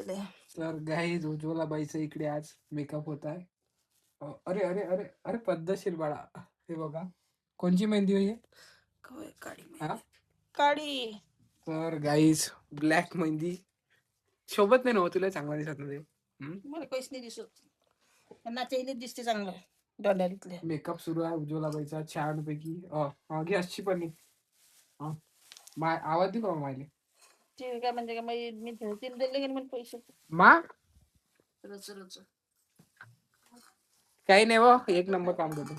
डोंडातले. तर गाईज उज्ज्वला बाईचा इकडे आज मेकअप होत आहे. अरे अरे अरे अरे पद्धतशीर बाळा. हे बघा कोणची मेहंदी होई काळी हा. मेहंदी. काळी. तर गाईज ब्लॅक मेहंदी सोबत नाही ना तुला चांगला दिसत नाही. मला काहीच नाही दिसत. त्यांना चैलीत दिसते चांगलं डोंडातले. मेकअप सुरू आहे उज्ज्वला बाईचा छान पैकी. घे अशी पण आवाज दे बाबा मायले. ते काय म्हणजे का मी धरतील दिले की मला पैसे मा रच रच काही नाही व एक नंबर काम करतो.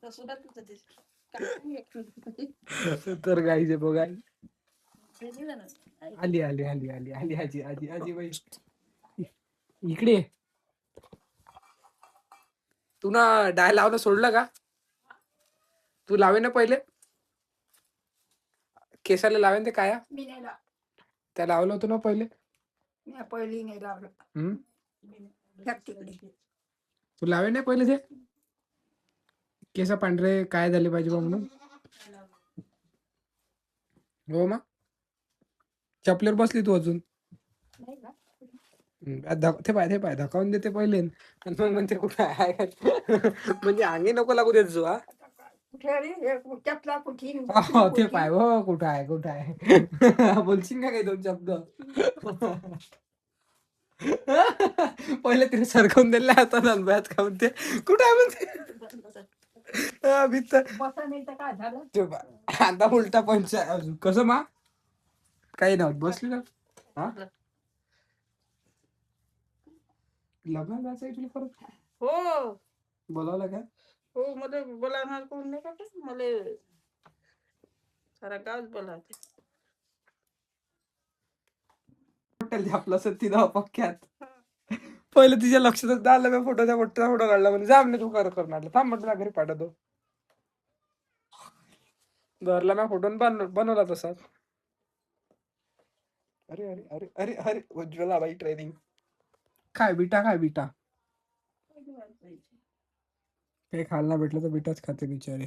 तसं तुझं ते तर गाईज बघा ते दिलं ना. आली आली आली आली आली आजी आजी आजी बाई इकडे ये. तू ना डाय लावणं सोडलं का? तू लावे ना पहिले केसाला लावेन ते काय मी नाही लाव. त्या लावलं होतं ना पहिले. मी पहिली नाही लावलं. तिकडे तू लावे नाही पहिले ते केस पांढरे काय झाले पाहिजे बा म्हणून. हो मग चपलेवर बसली तू अजून. नाही ना. ते पाय धकावून देते पहिले आणि मग म्हणते कुठे आहे म्हणजे अंगी नको लागू देत जो. कुठे रे चपला कुठे ते पाय हो कुठं आहे बोलशील का काही दोन शब्द. पहिले तिने सरकवून दिले हातात अनुभवात खाऊन ते कुठं आहे म्हणते. बसा नाही तर काय झालं. आता उलटा पंच अजून कसं मा काही नव्हत बसली ना. हा लग्न जायचं आहे तुला परत. हो बोलावलं का? हो मला बोलावणार कोण नाही का मला सारा गावच बोलावते. आपलं सत्ती धाव पक्क्यात पहिले तिच्या लक्षातच आलं मी फोटोचा मोठा फोटो काढला म्हणजे जा तू करणार थांब म्हटलं घरी पाठवतो. घरला मी फोटो बनवला तसा. अरे अरे अरे अरे अरे उज्ज्वला बाई ट्रेनिंग काय बिटा काही खायला भेटलं तर बिटाच खाते बिचारे.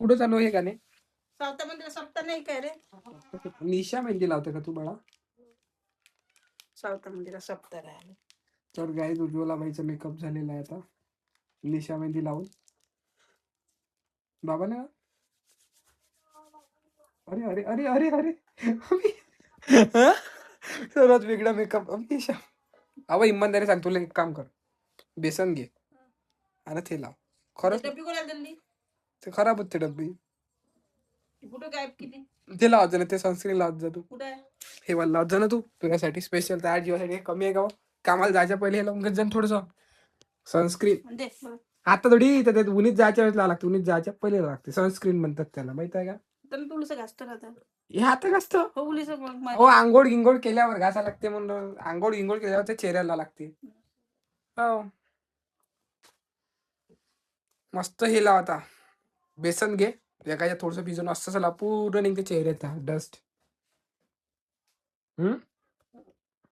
कुठं चालू आहे गाणे. सावता मंदिर सप्ताह नाही काय रे. निशा मेहंदी लावते का तू बाळा. सावता मंदिर सप्ताह राहिले. तर गाईज उज्ज्वला बाईचा मेकअप झालेला आहे आता निशा मेहंदी लावून. बाबा ना अरे अरे अरे अरे अरे सर्वात वेगळा मेकअप निशा. अव इमानदारी सांग तुला एक काम कर बेसन घे आणि ते लाव. खरंच डब्बी कोणाला दिली. ते खराब होते डब्बी. कुठं काय किती ते लावत जा ना ते सनस्क्रीन लावत जा तू. कुठं हे वाला लावत जा ना तू तुझ्यासाठी स्पेशल त्या जीवासाठी कमी आहे का कामाला जायच्या पहिले हे लावून जा थोडस सनस्क्रीन. आता थोडी तर उन्हीत जायच्या वेळेस लावा लागते उन्हीत जायच्या पहिले लागते सनस्क्रीन म्हणतात त्याला माहित आहे का. तुळस घासत राहतं हे आता घासत हो आंघोळ गिंगोळ केल्यावर घासा लागते म्हणून आंघोळ गिंगोळ केल्यावर ते चेहऱ्याला लागते. हो मस्त हे लाव आता बेसन घे एखाद्या थोडस भिजून असं लाव पूर्ण निघते चेहऱ्याचा डस्ट.